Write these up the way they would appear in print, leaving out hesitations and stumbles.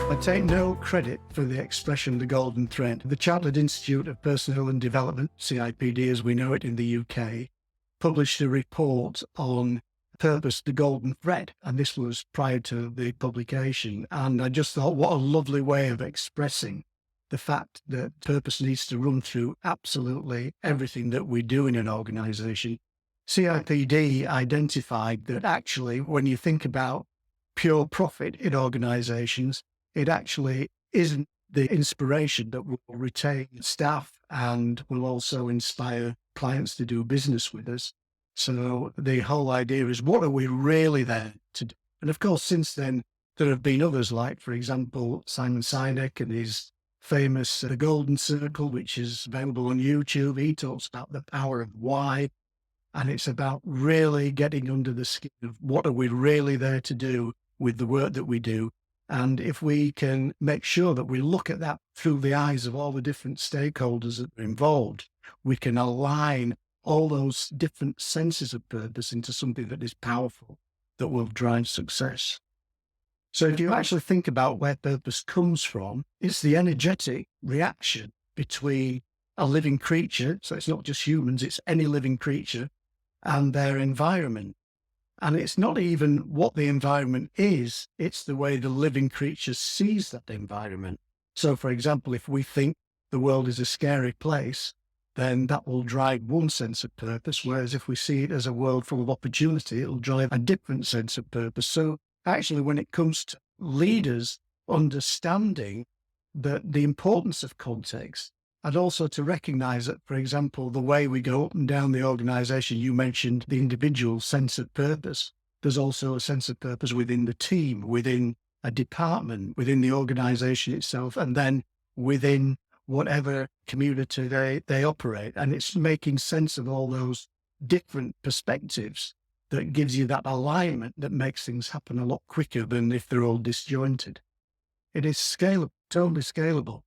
I take no credit for the expression the golden thread. The Chartered Institute of Personnel and Development, CIPD as we know it in the UK, published a report on purpose, the golden thread. And this was prior to the publication. And I just thought, what a lovely way of expressing the fact that purpose needs to run through absolutely everything that we do in an organization. CIPD identified that actually, when you think about pure profit in organizations, it actually isn't the inspiration that will retain staff and will also inspire clients to do business with us. So the whole idea is, what are we really there to do? And of course, since then, there have been others like, for example, Simon Sinek and his famous The Golden Circle, which is available on YouTube. He talks about the power of why. And it's about really getting under the skin of what are we really there to do with the work that we do. And if we can make sure that we look at that through the eyes of all the different stakeholders that are involved, we can align all those different senses of purpose into something that is powerful, that will drive success. So if you actually think about where purpose comes from, it's the energetic reaction between a living creature, so it's not just humans, it's any living creature, and their environment. And it's not even what the environment is, it's the way the living creature sees that environment. So for example, if we think the world is a scary place, then that will drive one sense of purpose. Whereas if we see it as a world full of opportunity, it'll drive a different sense of purpose. So actually, when it comes to leaders understanding the importance of context, and also to recognize that, for example, the way we go up and down the organization, you mentioned the individual sense of purpose. There's also a sense of purpose within the team, within a department, within the organization itself, and then within whatever community they operate. And it's making sense of all those different perspectives that gives you that alignment that makes things happen a lot quicker than if they're all disjointed. It is scalable, totally scalable.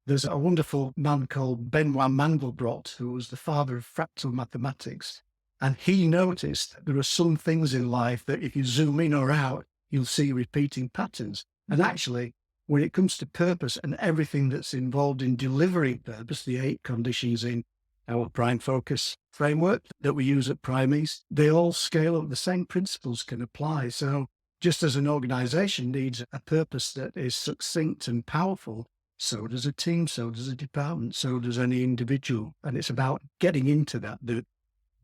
There's a wonderful man called Benoit Mandelbrot, who was the father of fractal mathematics. And he noticed that there are some things in life that if you zoom in or out, you'll see repeating patterns. And actually, when it comes to purpose and everything that's involved in delivering purpose, the 8 conditions in our Prime Focus framework that we use at Primes, they all scale up. The same principles can apply. So just as an organization needs a purpose that is succinct and powerful, so does a team, so does a department, so does any individual. And it's about getting into that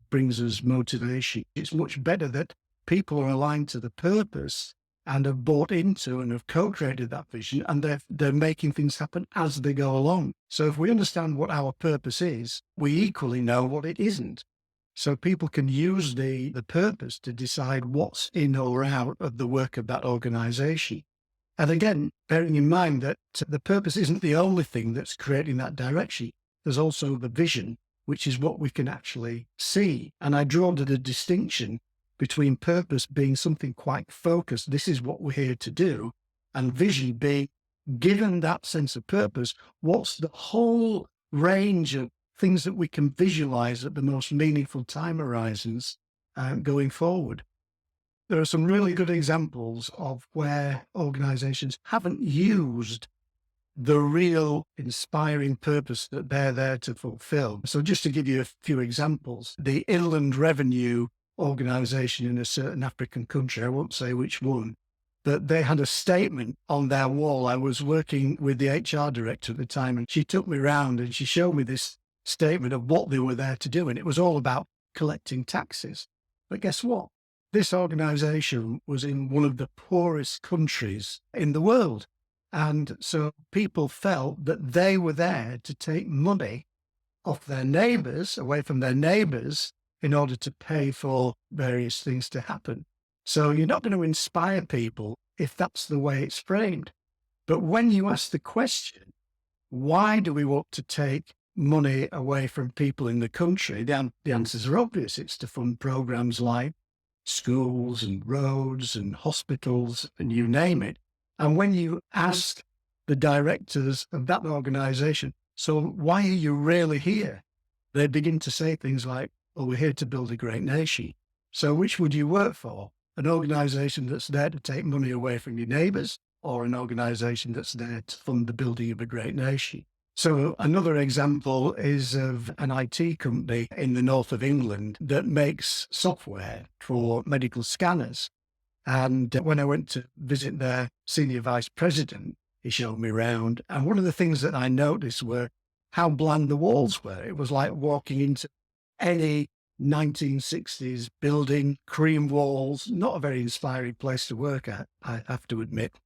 brings us motivation. It's much better that people are aligned to the purpose and have bought into and have co-created that vision, and they're making things happen as they go along. So if we understand what our purpose is, we equally know what it isn't. So people can use the purpose to decide what's in or out of the work of that organization. And again, bearing in mind that the purpose isn't the only thing that's creating that direction. There's also the vision, which is what we can actually see. And I draw the distinction between purpose being something quite focused, this is what we're here to do, and vision being, given that sense of purpose, what's the whole range of things that we can visualize at the most meaningful time horizons going forward. There are some really good examples of where organizations haven't used the real inspiring purpose that they're there to fulfill. So just to give you a few examples, the Inland Revenue organization in a certain African country, I won't say which one, but they had a statement on their wall. I was working with the HR director at the time, and she took me around and she showed me this statement of what they were there to do. And it was all about collecting taxes. But guess what? This organization was in one of the poorest countries in the world. And so people felt that they were there to take money off their neighbors, away from their neighbors, in order to pay for various things to happen. So you're not going to inspire people if that's the way it's framed. But when you ask the question, why do we want to take money away from people in the country? The answers are obvious. It's to fund programs like schools and roads and hospitals and you name it. And when you ask the directors of that organization, so why are you really here? They begin to say things like, well, we're here to build a great nation. So which would you work for? An organization that's there to take money away from your neighbors, or an organization that's there to fund the building of a great nation. So another example is of an IT company in the north of England that makes software for medical scanners. And when I went to visit their senior vice president, he showed me around. And one of the things that I noticed were how bland the walls were. It was like walking into any 1960s building, cream walls, not a very inspiring place to work at, I have to admit.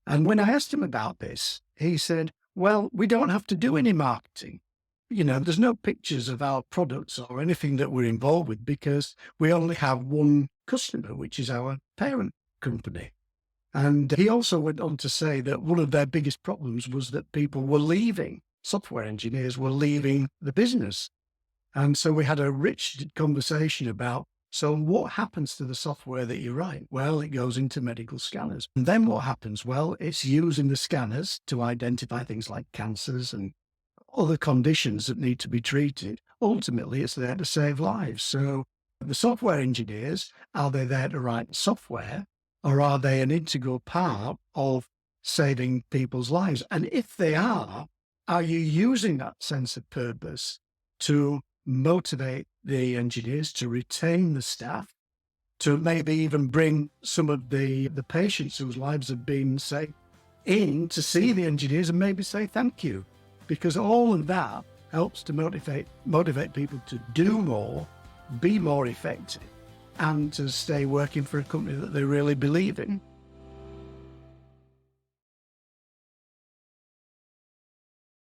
And when I asked him about this, he said, well, we don't have to do any marketing. There's no pictures of our products or anything that we're involved with because we only have one customer, which is our parent company. And he also went on to say that one of their biggest problems was that people were leaving, software engineers were leaving the business. And so we had a rich conversation about, so what happens to the software that you write? Well, it goes into medical scanners. And then what happens? Well, it's used in the scanners to identify things like cancers and other conditions that need to be treated. Ultimately, it's there to save lives. So the software engineers, are they there to write software, or are they an integral part of saving people's lives? And if they are you using that sense of purpose to motivate the engineers, to retain the staff, to maybe even bring some of the patients whose lives have been saved in to see the engineers and maybe say thank you? Because all of that helps to motivate people to do more, be more effective, and to stay working for a company that they really believe in.